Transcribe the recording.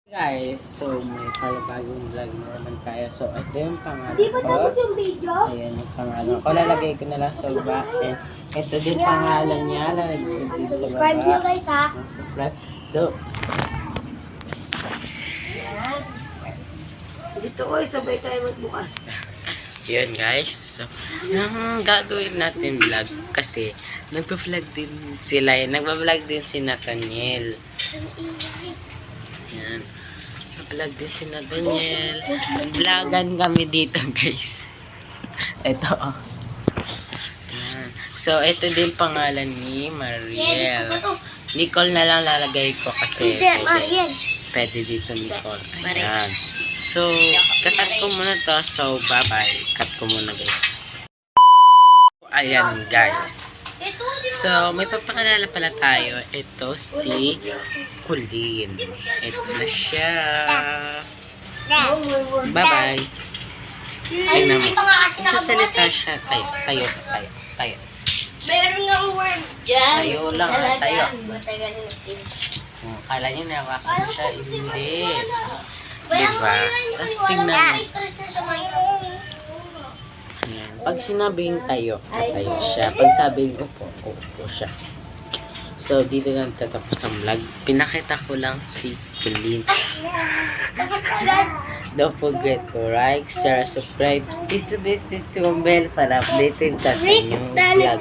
Guys, so may palabagong vlog na naman tayo. So, ito yung pangalan Di ba ko. tapos yung video? Ayan yung pangalan ko. Lalagay ko na lang sa baba. And ito din pangalan niya. Lalagay ko din sa baba. Subscribe nyo guys ha. Subscribe. Do. Dito ko sabay tayo magbukas. Yun guys. So, yung gagawin natin vlog kasi nagpa-vlog din sila. Nagpa-vlog din si Nathaniel. Ayan. Nagpa-vlog din si Nathaniel. Vlogan kami dito guys. Ito oh. Ayan. So, ito din pangalan ni Mariel. Nicole na lang lalagay ko kasi pwede dito Nicole. Ayan. So, kakat ko muna to. So, bye-bye. Cut ko muna guys. Ayan guys. So, may papakilala pala tayo. Ito si Colleen. Ito na siya. Bye-bye. Tingnan mo. Sasalita siya. Tayo. Meron nga word dyan. Tayo lang. Tayo. Matagal natin. Kala nyo nawakan siya. Hindi. Diba? Tapos tingnan mo. Ayan. Pag sinabing tayo, tayo siya. Pag sabing upo, upo siya. So, dito na tatapos ang vlog. Pinakita ko lang si Colleen. Don't forget to like, share, subscribe. Please subscribe si Sumbel para updated ka sa inyong vlog.